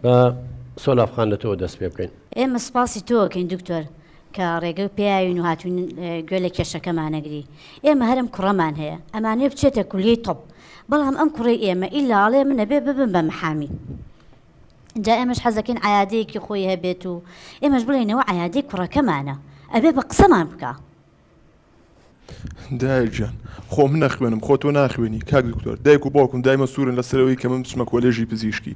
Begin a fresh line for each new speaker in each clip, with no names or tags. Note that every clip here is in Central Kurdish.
بە سۆلافخان لە تۆ دەست پێ بکەین.
ئێمە سپاسی تۆکەین دکتۆر کە ڕێگە پێیاوین و هاتوون گوێ لە کێشەکەمانەگری. ئێمە هەرم کوڕەمان هەیە ئەمانێ بچێتە کولیەی تۆپ، بەڵام ئەم کوڕی ئێمە ئیلاڵێ منە بێ ببن بە محامی. جا ئێمەش حەزەکەین عیادەیەکی خۆی هەبێت و ئێمەش بڵێنەوە عیادەی کوڕەکەمانە ئەبێ بە قسەمان بکە.
دایک جان خۆ من نەخوێنم خۆ تۆ ناخوێنی کاک دکتۆر، دایک و باوکم دایمە سوورن لەسەرەوەی کە من بچمە کۆلێژی پزیشکی.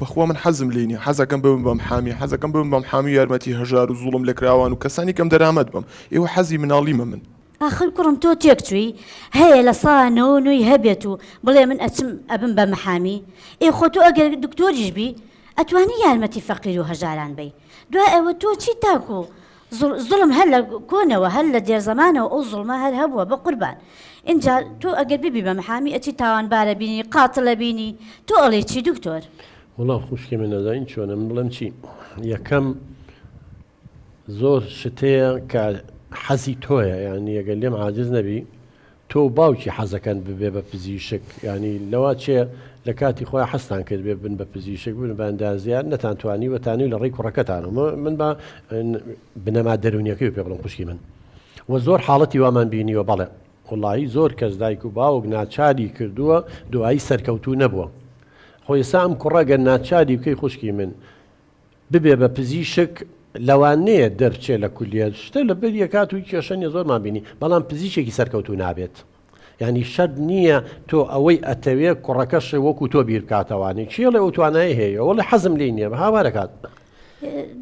بەخوا من حەزم لێنی حەزەکەم ببم بە محامی، حەزەکەم ببم بە محامی یارمەتی هەژار و زوڵم لە کراوان و کەسانی کەم دەرامەت بم. ئێوە حەزی مناڵیمە من.
آخر کوڕم تۆ تێکچووی هەیە لە ساڵانەوە نوێی هەبێت و بڵێ من ئەچم ئەبم بە محامی. خۆ تۆ ئەگەر دکتۆریش بی ئەتوانی یارمەتی فەقیر و هەژاران بی. دوای ئەوە تۆ چی تاکو زڵم هەر لە کۆنەوە هەر لە دێرزەمانەوە ئەو زڵمە هەر هەبووە بە قوربان. اینجا تۆ ئەگەر ببی بە محامی ئەچی تاوانبارە بینی قاتڵە بینی تۆ ئەڵێ چی دکتۆر؟
وڵام خوشکی من نەزانین چۆنە من بڵێم چی یەکەم زۆر شتەیە کە حەزی تۆیە، ینی ئەگەر لێم عاجز نەبی تۆ باوکی حەزەکەن ببێ بە پزیشک، ینی لەوا چێ لە کاتی خۆی حەستان کرد بێ بن بە پزیشک بن بە ئەندازیان نەتانتوانی وەتانی لە ڕێی کوڕەکەتانەوە من بە بنەما دەرونیەکەی پێ بڵم خوشکی من وە زۆر حاڵەتی وامان بینیوە. بەڵێ وڵایی زۆر کەس دایک و باوک ناچاری کردووە دوایی سەرکەوتوو نەبووە. خۆی ئێستا ئەم کوڕەگەر ناچاری بکەی خوشکی من ببێ بە پزیشک لەوانەیە دەرچێ لە کولیە شتە لە بەر یەکات و کێشەنی زۆرمان بینی، بەڵام پزیشێکی سەرکەوتوو نابێت. ینی شەرت نییە تۆ ئەوەی ئەتەوێ کوڕەکەش وەکو تۆ بیرکاتەوانی چیڵێ ئەو توانایی هەیە وەڵێ حەزم لێ نییە بە هاوارەکات.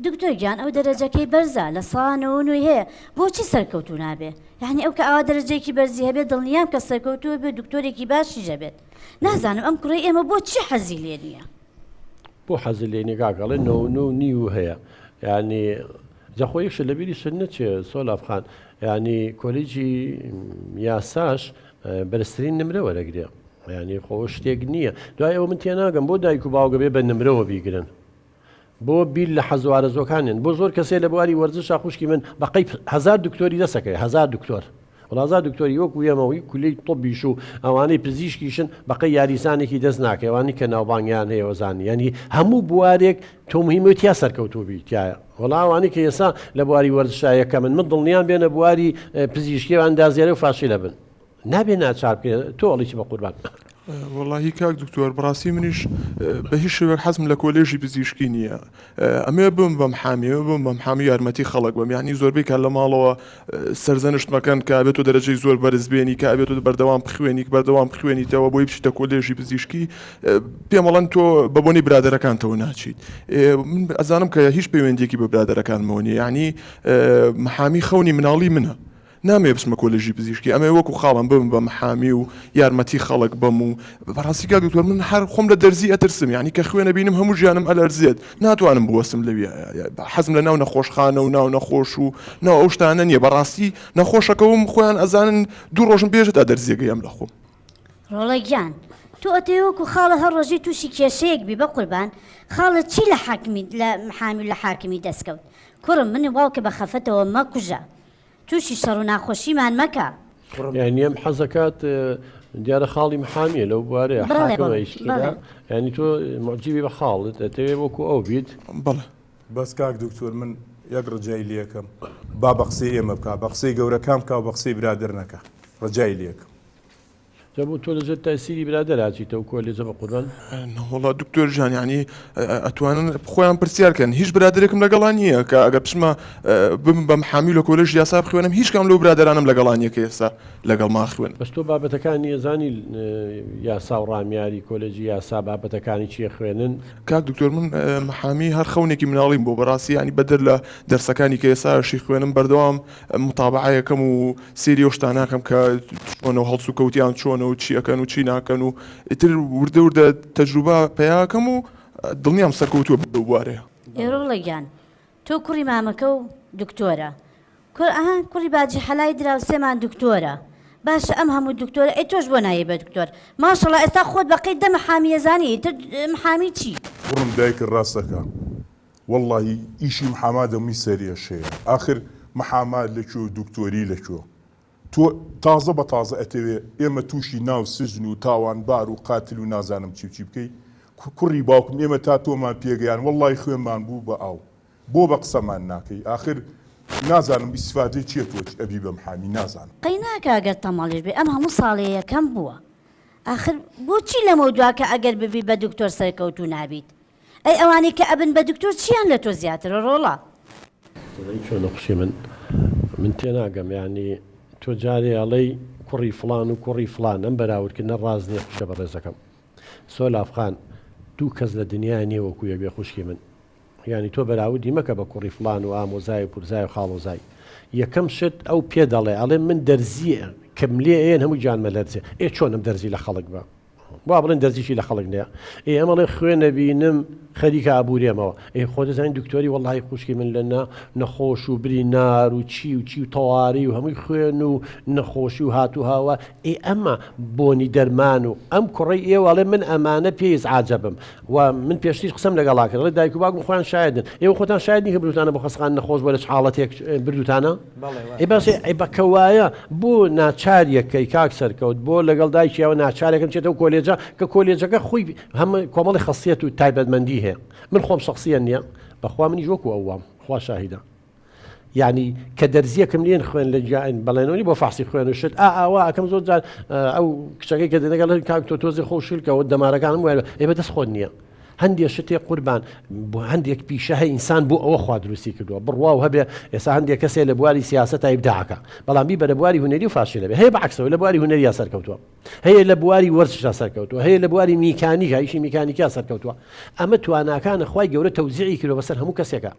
دکتۆر گیان ئەو دەرەجەکەی بەرزە لە ساڵانەوە نوێی هەیە بۆچی سەرکەوتوو نابێ؟ یعنی ئەو کە ئەوا دەرەجەیەکی بەرزی هەبێت دڵنیام کە سەرکەوتووە بێ دکتۆرێکی باشی ژەبێت. نازانم ئەم کوڕی ئێمە بۆ چی حەزی لێ نییە؟
بۆ حەزی لێ نیگاگەڵێ نی و هەیە ینی جەخۆیەکش لە بیری سن نەچێ سۆلافخان ینی کۆلیجی یاساش بەرزترین نمرە وەرەگرێ، ینی خۆ شتێک نییە. دوای ئەوە من تێناگەم بۆ دایک و باوگە بێ بە نمرەوە بیگرن بۆ بیل لە حەزوارە زۆکانێن بۆ زۆر کەسێ لە بواری وەرزشا خوشکی من بەقەی 1000 دکتۆری دەسەکەی 1000 دکتۆر وڵازار دکتۆری وەکو ئێمەوەی کولەی تۆبیش و ئەوانەی پزیشکیشن بەقەی یاریسانێکی دەست ناکە ئەوانی کە ناوبانگیان هەیە وەزانی ینی هەموو بوارێک تۆ مهمەتیا سەرکەوتوبی تایە وەڵاوانی کە ئێستا لە بواری وەرزشایەکە من دڵنیان بێنە بواری پزیشکی و ئەندازیێرە و فاشیلە بن نابێ ناچار بکە تۆ ئەڵێکی بە قوربان.
واللهی کاک دکتۆر بەڕاستی منیش بە هیچ شێوەیەک حەزم لە کۆلێژی پزیشکی نییە. ئەمێ بم بە محامیەوە بم بە محامی یارمەتی خەڵک بم، یعنی زۆربەی کە لە ماڵەوە سەرزەنشت مەکەن کە ئەبێت و دەرەجەی زۆر بەرز بێنی کە ئەبێت و بەردەوام بخوێنیتەوە بۆی بچیتە کۆلێژی پزیشکی پێم وەڵێن تۆ بە بۆنی برادەرەکانتەوە ناچیت. من ئەزانم کە هیچ پەیوەندیەکی بە برادەرەکانمەوە نیە، یعنی محامی خەونی مناڵی منە. نامێ بچمە کۆلێژی پزیشکی ئەمێ وەکو خاڵم بم بە محامی و یارمەتی خەڵک بەم و بەڕاستی کاک دکتۆر من هەر خۆم لە دەرزی ئەترسم، یعنی کە خوێنە بینم هەموو ژیانم ئەلەرزێت ناتوانم بوەستم لەوێ حەزم لە ناو نەخۆشخانە و ناو نەخۆش و ناو ئەو شتانە نییە. بەڕاستی نەخۆشەکەوم خۆیان ئەزانن دوو ڕۆژم بێژێت تا دەرزیەکەیم لە خۆم.
ڕۆڵە گیان تۆ ئەتەوەکو خاڵە هەر ڕۆژی تووشی کێشەیەک بی بە قوربان خاڵە چی لە حاکمی لە محامی لە حاکمی دەستکەوت؟ کوڕم منی واوکە بە خەفەتەوە مەکوژە تووشی شەڕ و ناخۆشیمان مەکە.
یعنی ئەم حەزەکات دیارە خاڵی محامیە لەو بوارەیە حاکەمەیشکیدا ینی تۆ معجیبی بە خاڵت ئەتەوێ وەکو ئەو بیت.
بەڵێ
بەس کاک دکتۆر من یەک ڕجای لێکم با بە قسەی ئێمە بکە بە قسەی گەورەکان بکە و بە قسەی برادر نەکە ڕجای لێکم.
جابوو تۆ لەژێر تاسیری برادەراچیتە و کۆلێجە بە قوربان؟
وڵا دکتۆر ژان ینی ئەتوانن خۆیان پرسیارکەن هیچ برادێکم لەگەڵان نییە کە ئەگەر پشمە بم بە محامی لە کۆلێژ یاسا بخوێنم هیچ کام لەو برادرانم لەگەڵان نیە کە ئێستا لەگەڵ ما خوێن.
بەس تۆ بابەتەکانی ێزانی یاسا و ڕامیاری کۆلێجی یاسا بابەتەکانی چیە خوێنن؟
کاک دکتۆر من محامی هەر خەونێکی مناڵیم بۆ بەڕاستی ینی بەدەر لە دەرسەکانی کە ئێستاشی خوێنم بەردەوام متابعەکەم و سێری ئەو شتاناکەم کە چۆنە هەڵسو و کەوتیان چۆنە و چی ئەەکەن و چی ناکەن و ئیتر وردە وردە تەجروبە پێیاکەم و دڵنیام سەرکەوتووە بوارەیە.
ئێڕۆڵە گیان تۆ کوڕی مامەکە و دکتۆرە کوڕی باجی حەلای درا و سێمان دکتۆرە باشە ئەم هەموو دکتۆرە ئەی تۆش بۆ نایە بە دکتۆر ماشەڵڵا ئێستا خۆت بەقەی دە محامیە زانی تر محامی چی؟
کوڕم دایکە ڕاستەکە وەڵڵاهی ئیشی محاما دەمووی سەریەشەیە ئاخر محاما لەکوێ و دکتۆری لەکوێ تۆ تازە بە تازە ئەتەوێ ئێمە تووشی ناو سژن و تاوانبار و قاتل و نازانم چی بکەی کوڕی باوکم ئێمە تا تۆمان پێگەیان وەڵڵی خوێنمان بوو بە ئاو بۆ بە قسەمان ناکەی آخر نازانم ئیسفادەی چیە تۆ ئەبی بە محامی نازانم
قەی ناکە ئەگەر تەماڵیش بێ ئەم هەموو ساڵی یەکەم بووە آخر بۆچی لەمە دواکە ئەگەر ببی بە دکتۆر سەرکەوتو نابیت ئەی ئەوانەی کە ئەبن بە دکتۆر چیان لە تۆ زیاترە ڕۆڵە
چۆن نەخشی من تێناگەم یعنی تۆ جارێ ئەڵەی کوڕی فلان و کوڕی فلان ئەم بەراوردکردنە ڕاز نییە خوشە بە ڕێزەکەم سۆلافخان دوو کەس لە دنیای نییە وەکو یەک بێ خوشکی من یعنی تۆ بەراودی مەکە بە کوڕی فلان و ئامۆزای و پورزای و خاڵۆزای یەکەم شت ئەو پێ دەڵێ ئەڵێ من دەرزیە کەم لێ ئێن هەموو جانمە لەرزێ چۆنم دەرزی لە خەڵک بە وا بڵێن دەرزیشی لە خەڵک نییە ئەمەڵێ خوێنە بینم خەریکە ئابوورێمەوە خۆ دەزانین دکتۆری وەڵی خوشکی من لە نەخۆش و بری نار و چی و تەواری و هەمووی خوێن و نەخۆشی و هات و هاوە ئەمە بۆنی دەرمان و ئەم کوڕی ئێوەڵێ من ئەمانە پێیز عاجەبم و من پێشتیش قسەم لەگەڵا کردڵێ دایک و باوکم خۆیان شایدن ئێوە خۆتان شایدنی کە بروتانە بۆ خەسخان نەخۆش بۆ لە حاڵەتێک بردوتانە بەکەوایە بۆ ناچاریەکەی کاک سەرکەوت بۆ لەگەڵ دایکیەوە ناچارێکم چێتەوە کۆلێجە کە کۆلێجەکە خۆی هەموو کۆمەڵی خەسیەت و تایبەتمەندی هەیە من خۆم شخصیە نییە بەخوا منی ژۆکو ئەوام خوا شاهیدە یعنی کە دەرزیەکەم لێن خوێن لە جاین بەڵێنەوەی بۆ فاحسی خوێن و شت ئاوا ئەەکەم زۆر جار ئەو کچەکەی کە دەگەڵ کاک تۆ تۆزی خۆشیلکەوە دەمارەکانم وایە بەدەست خۆت نییە هەندێک شتێک قوربان بۆ هەندێک پیشە هەیە ئینسان بۆ ئەوە خوا دروستی کردووە بڕوا و هەبێ ئێستا هەندێک کەسێ لە بواری سیاسەت ئیبداعەکە بەڵام بی بە لە بواری هونەری و فاشلە بێ هەیە بەعکسەوە لە بواری هونەری سەرکەوتووە هەیە لە بواری وەرزشا سەرکەوتووە هەیە لە بواری میکانیکە ئیشی میکانیکا سەرکەوتووە ئەمە تواناکانە خوای گەورە تەوزیعی کردووە بەسەر هەموو کەسێکە